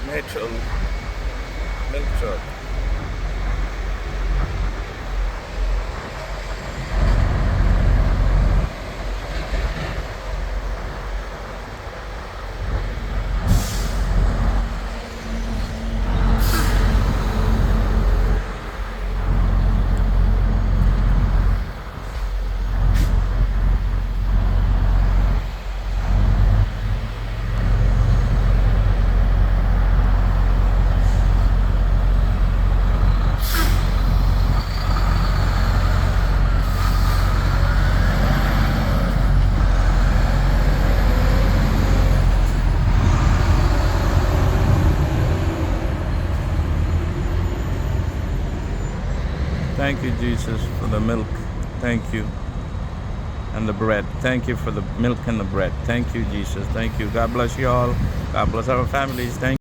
Natrel milk truck. Thank you, Jesus, for the milk. Thank you. And the bread. Thank you for the milk and the bread. Thank you, Jesus. Thank you. God bless you all. God bless our families. Thank